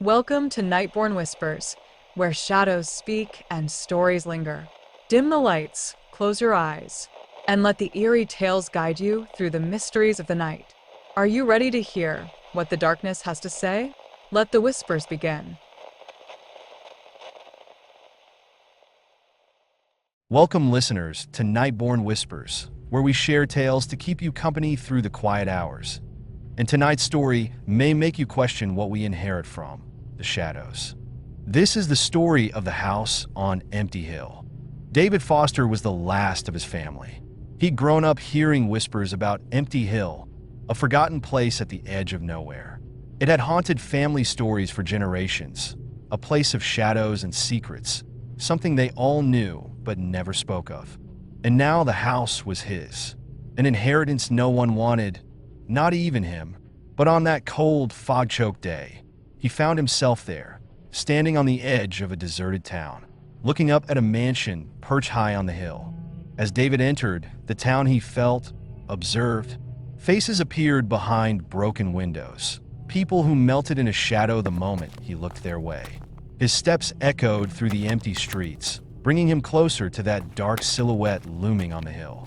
Welcome to Nightborne Whispers, where shadows speak and stories linger. Dim the lights, close your eyes, and let the eerie tales guide you through the mysteries of the night. Are you ready to hear what the darkness has to say? Let the whispers begin. Welcome, listeners, to Nightborne Whispers, where we share tales to keep you company through the quiet hours. And tonight's story may make you question what we inherit from the shadows. This is the story of the house on Empty Hill. David Foster was the last of his family. He'd grown up hearing whispers about Empty Hill, a forgotten place at the edge of nowhere. It had haunted family stories for generations, a place of shadows and secrets, something they all knew but never spoke of. And now the house was his, an inheritance no one wanted, not even him. But on that cold, fog-choked day, he found himself there, standing on the edge of a deserted town, looking up at a mansion perched high on the hill. As David entered the town, he felt, observed. Faces appeared behind broken windows, people who melted into shadow the moment he looked their way. His steps echoed through the empty streets, bringing him closer to that dark silhouette looming on the hill.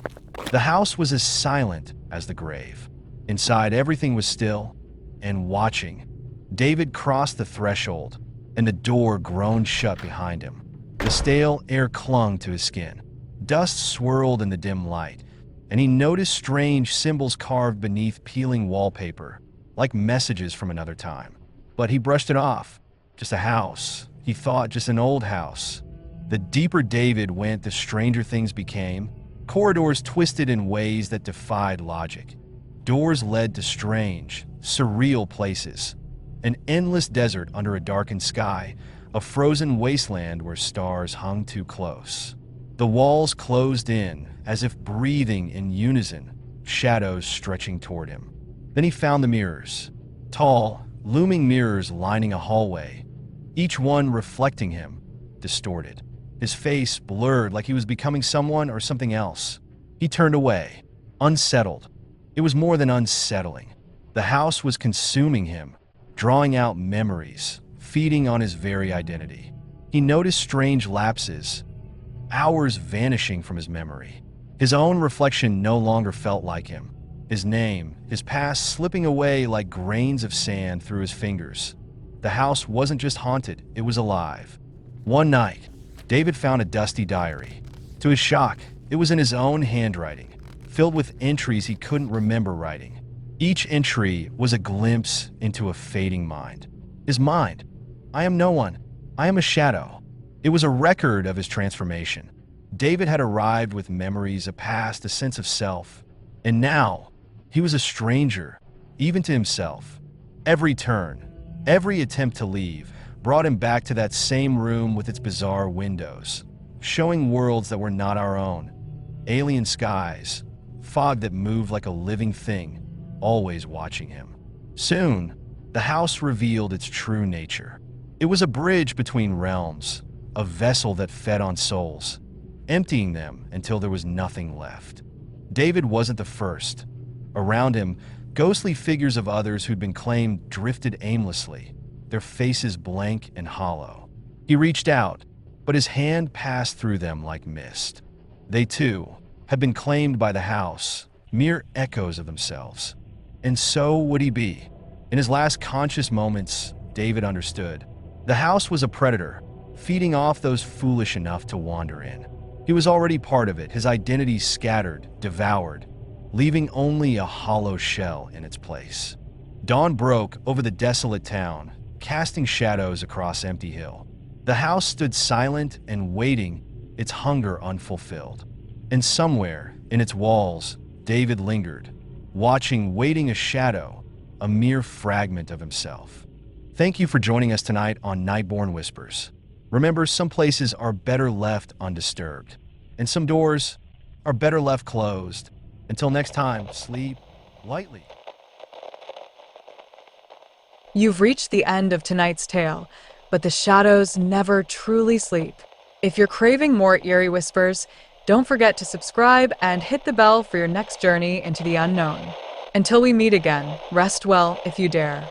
The house was as silent as the grave. Inside, everything was still and watching. David crossed the threshold, and the door groaned shut behind him. The stale air clung to his skin. Dust swirled in the dim light, and he noticed strange symbols carved beneath peeling wallpaper, like messages from another time. But he brushed it off. Just a house, he thought, just an old house. The deeper David went, the stranger things became. Corridors twisted in ways that defied logic. Doors led to strange, surreal places. An endless desert under a darkened sky, a frozen wasteland where stars hung too close. The walls closed in, as if breathing in unison, shadows stretching toward him. Then he found the mirrors. Tall, looming mirrors lining a hallway, each one reflecting him, distorted. His face blurred like he was becoming someone or something else. He turned away, unsettled. It was more than unsettling. The house was consuming him, drawing out memories, feeding on his very identity. He noticed strange lapses, hours vanishing from his memory. His own reflection no longer felt like him. His name, his past slipping away like grains of sand through his fingers. The house wasn't just haunted, it was alive. One night, David found a dusty diary. To his shock, it was in his own handwriting, filled with entries he couldn't remember writing. Each entry was a glimpse into a fading mind. His mind. I am no one. I am a shadow. It was a record of his transformation. David had arrived with memories, a past, a sense of self. And now, he was a stranger, even to himself. Every turn, every attempt to leave, brought him back to that same room with its bizarre windows, showing worlds that were not our own. Alien skies, fog that moved like a living thing, always watching him. Soon, the house revealed its true nature. It was a bridge between realms, a vessel that fed on souls, emptying them until there was nothing left. David wasn't the first. Around him, ghostly figures of others who'd been claimed drifted aimlessly, their faces blank and hollow. He reached out, but his hand passed through them like mist. They, too, had been claimed by the house, mere echoes of themselves. And so would he be. In his last conscious moments, David understood. The house was a predator, feeding off those foolish enough to wander in. He was already part of it, his identity scattered, devoured, leaving only a hollow shell in its place. Dawn broke over the desolate town, casting shadows across Empty Hill. The house stood silent and waiting, its hunger unfulfilled. And somewhere, in its walls, David lingered, watching, waiting, a shadow, a mere fragment of himself. Thank you for joining us tonight on Nightborne Whispers. Remember, some places are better left undisturbed, and some doors are better left closed. Until next time, sleep lightly. You've reached the end of tonight's tale, but the shadows never truly sleep. If you're craving more eerie whispers, don't forget to subscribe and hit the bell for your next journey into the unknown. Until we meet again, rest well if you dare.